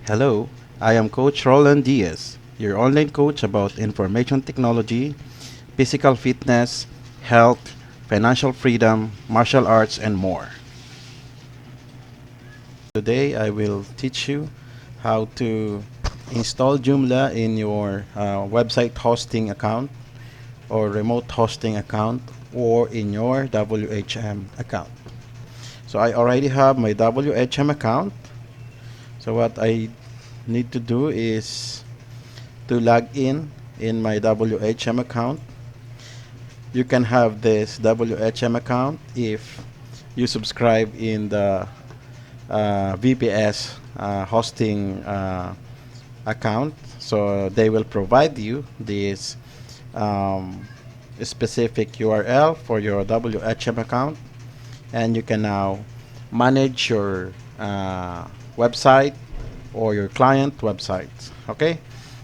Hello, I am Coach Roland Diaz, your online coach about information technology, physical fitness, health, financial freedom, martial arts, and more. Today I will teach you how to install Joomla in your website hosting account or remote hosting account or in your WHM account. So I already have my WHM account. So what I need to do is to log in my WHM account. You can have this WHM account if you subscribe in the VPS hosting account. So they will provide you this specific URL for your WHM account, and you can now manage your website or your client website. Okay,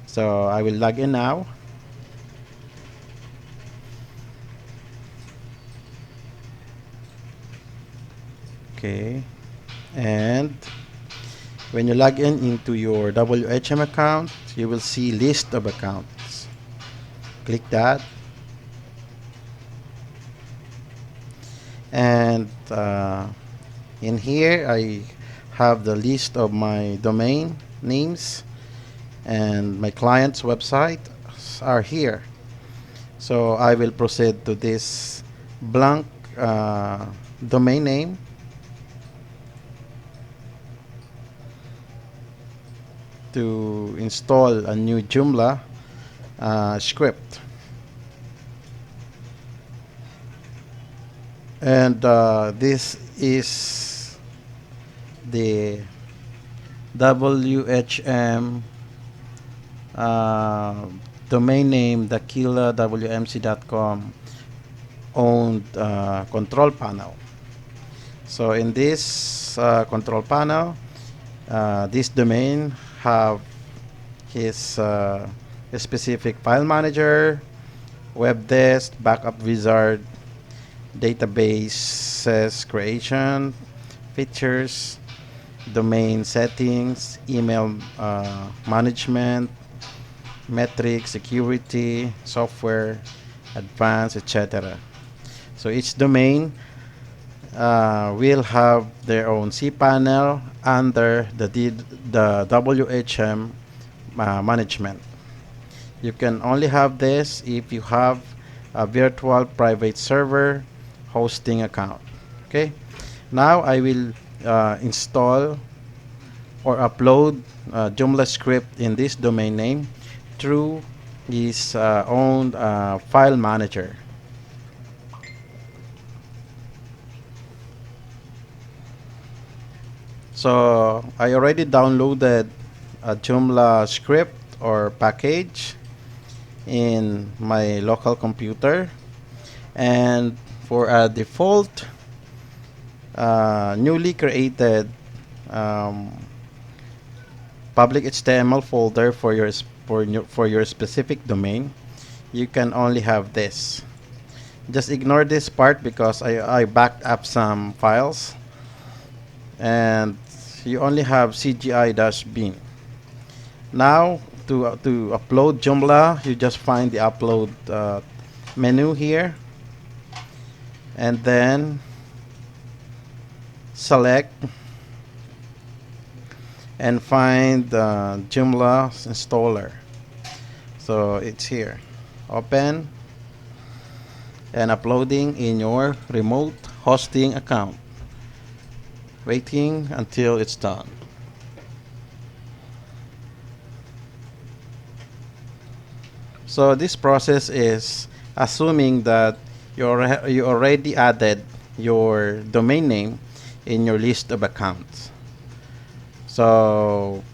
so I will log in now. Okay, and when you log in into your WHM account, you will see list of accounts. Click that, and in here I have the list of my domain names, and my client's website are here. So I will proceed to this blank domain name. To install a new Joomla script. And this is the WHM domain name, dakilawmc.com owned control panel. So in this control panel, this domain have his specific file manager, web desk, backup wizard, databases creation, features, domain settings, email management, metrics, security, software, advanced, etc. So each domain will have their own CPanel under the WHM management. You can only have this if you have a virtual private server hosting account. Okay, now I will install or upload Joomla script in this domain name through his own file manager. So I already downloaded a Joomla script or package in my local computer, and for a default newly created public HTML folder for your specific domain, you can only have this. Just ignore this part because I backed up some files, and you only have CGI-bin. Now to upload Joomla, you just find the upload menu here, and then select and find the Joomla installer. So it's here. Open and uploading in your remote hosting account. Waiting until it's done. So this process is assuming that you already added your domain name in your list of accounts. So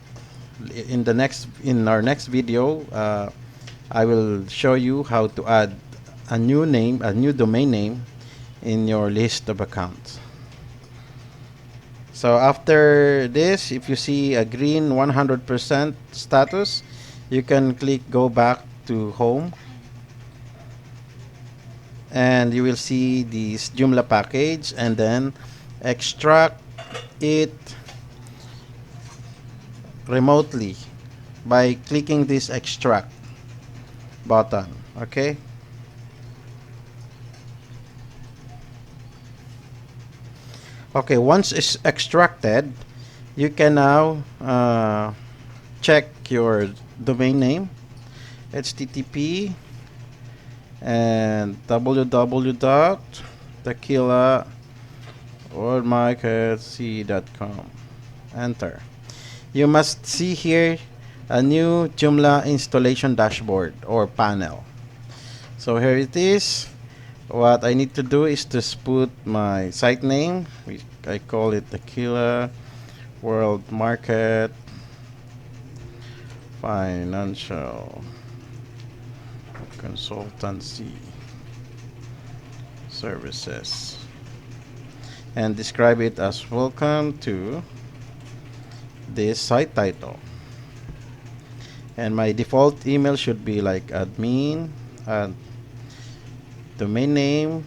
in our next video, I will show you how to add a new domain name in your list of accounts. So after this, if you see a green 100% status, you can click go back to home, and you will see this Joomla package, and then extract it, remotely by clicking this extract button. Okay. Okay, once it's extracted, you can now check your domain name, http and www.tequila.com. Enter. You must see here a new Joomla installation dashboard or panel. So here it is. What I need to do is to put my site name. I call it Tequila World Market Financial Consultancy Services, and describe it as welcome to this site title. And my default email should be like admin and domain name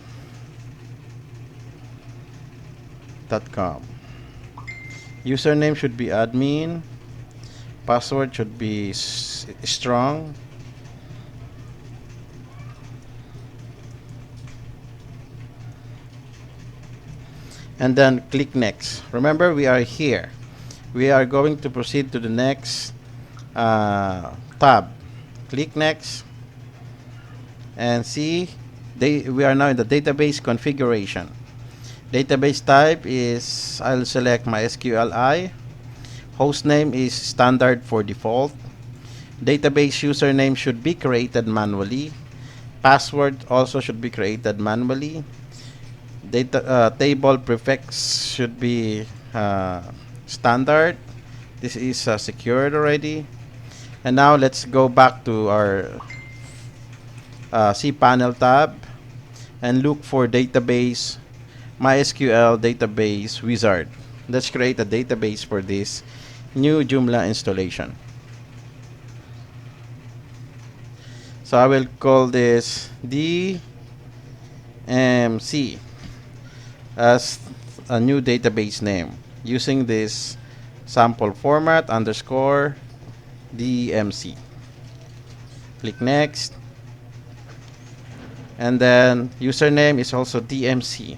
.com. Username should be admin. Password should be strong. And then click next. Remember, we are here. We are going to proceed to the next tab. Click next and see we are now in the database configuration. Database type is, I'll select MySQL. Hostname is standard for default. Database username should be created manually. Password also should be created manually. Table prefix should be standard. This is secured already. And now let's go back to our CPanel tab and look for database MySQL Database Wizard. Let's create a database for this new Joomla installation. So I will call this DMC as a new database name using this sample format _ DMC. Click next. And then username is also DMC.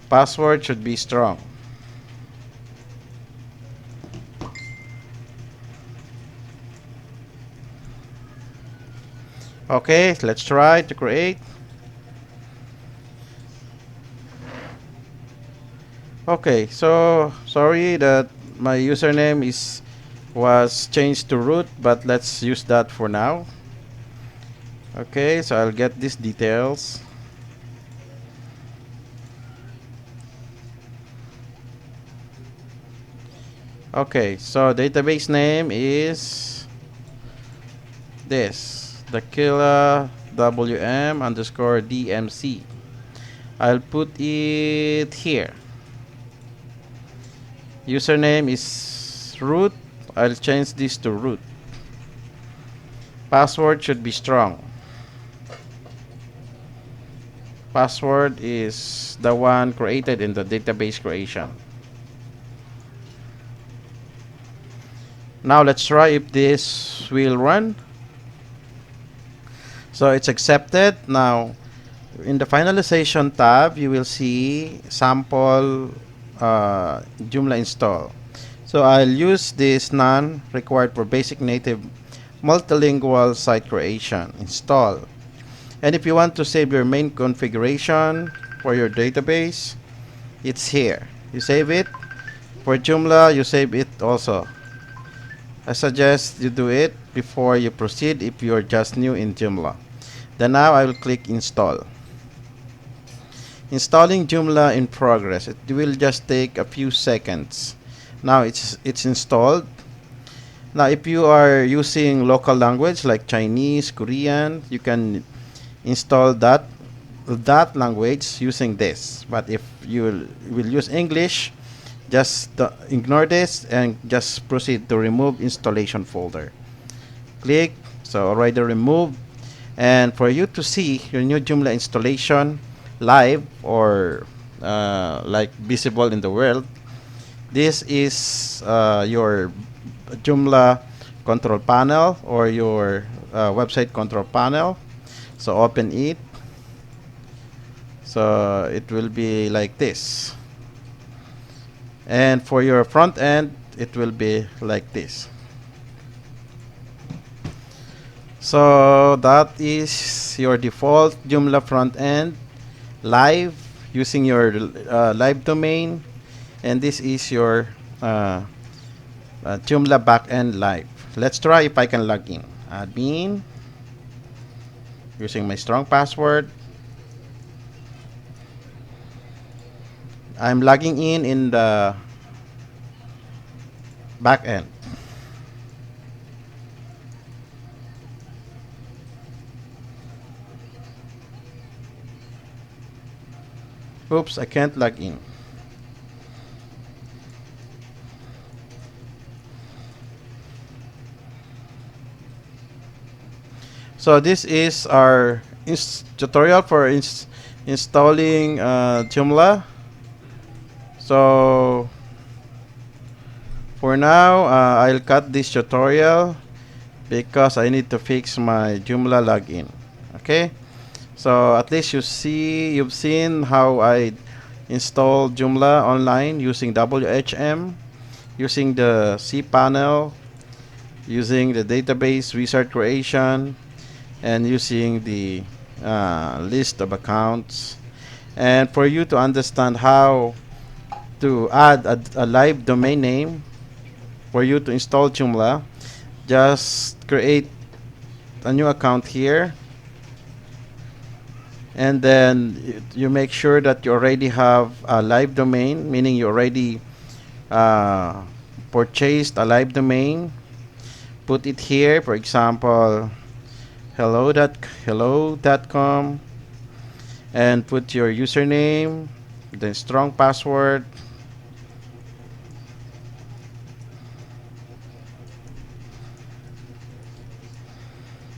Password should be strong. Okay, let's try to create. Okay, so sorry that my username was changed to root, but let's use that for now. Okay, so I'll get these details. Okay, so database name is this, Tequila WM _ DMC. I'll put it here. Username is root. I'll change this to root. Password should be strong. Password is the one created in the database creation. Now let's try if this will run. So it's accepted. Now in the finalization tab, you will see sample Joomla install. So I'll use this none required for basic native multilingual site creation install. And if you want to save your main configuration for your database, it's here. You save it. For Joomla, you save it also. I suggest you do it before you proceed if you're just new in Joomla. Then now I will click install. Installing Joomla in progress. It will just take a few seconds. Now it's installed. Now if you are using local language like Chinese, Korean, you can install that language using this. But if you will use English, just ignore this and just proceed to remove installation folder. Click. So already removed. And for you to see your new Joomla installation live or like visible in the world, This is your Joomla control panel or your website control panel. So open it. So it will be like this. And for your front end, it will be like this. So that is your default Joomla front end live using your live domain, and this is your Joomla backend live. Let's try if I can log in. Admin using my strong password. I'm logging in the backend. Oops, I can't log in. So this is our tutorial for installing Joomla. So for now, I'll cut this tutorial because I need to fix my Joomla login. Okay, so at least you've seen how I install Joomla online using toWHM, using the CPanel, using the database wizard creation, and using the list of accounts. And for you to understand how to add a live domain name for you to install Joomla, just create a new account here, and then you make sure that you already have a live domain, meaning you already purchased a live domain. Put it here, for example, hello.com, and put your username, the strong password,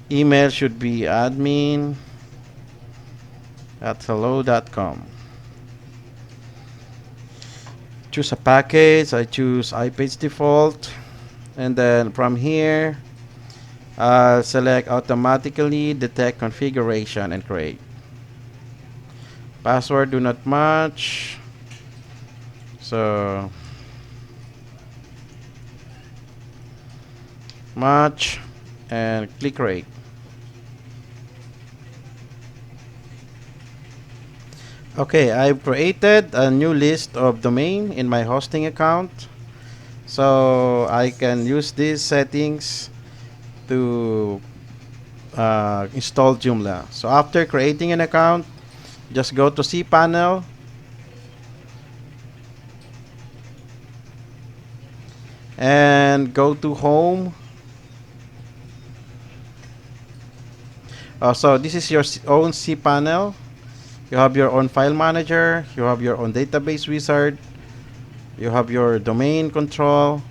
email should be admin@hello.com. Choose a package. I choose iPage default, and then from here select automatically detect configuration and create. Password do not match, so match and click create. Okay, I've created a new list of domain in my hosting account, so I can use these settings to install Joomla. So after creating an account, just go to CPanel, and go to home. So this is your own CPanel. You have your own file manager, you have your own database wizard, you have your domain control,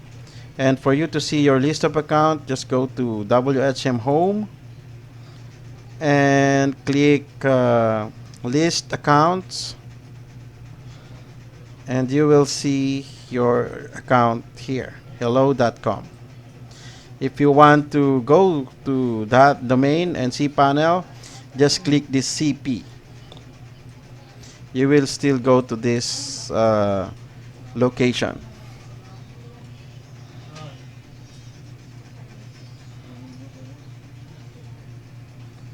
and for you to see your list of account, just go to toWHM home and click list accounts, and you will see your account here, hello.com. If you want to go to that domain and CPanel, just click this CP. You will still go to this location.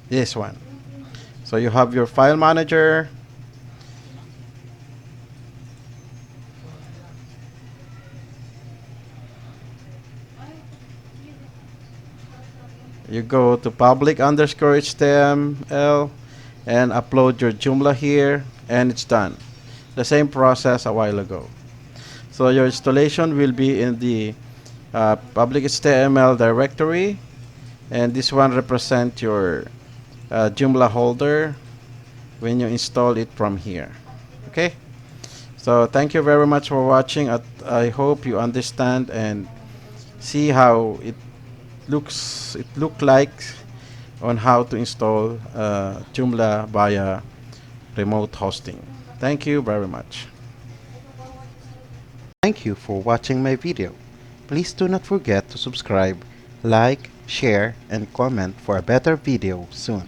This one. So you have your file manager. You go to public_HTML and upload your Joomla here, and it's done. The same process a while ago. So your installation will be in the public HTML directory, and this one represents your Joomla holder when you install it from here. Okay, so thank you very much for watching. I hope you understand and see how it look like on how to install Joomla via remote hosting. Thank you very much. Thank you for watching my video. Please do not forget to subscribe, like, share, and comment for a better video soon.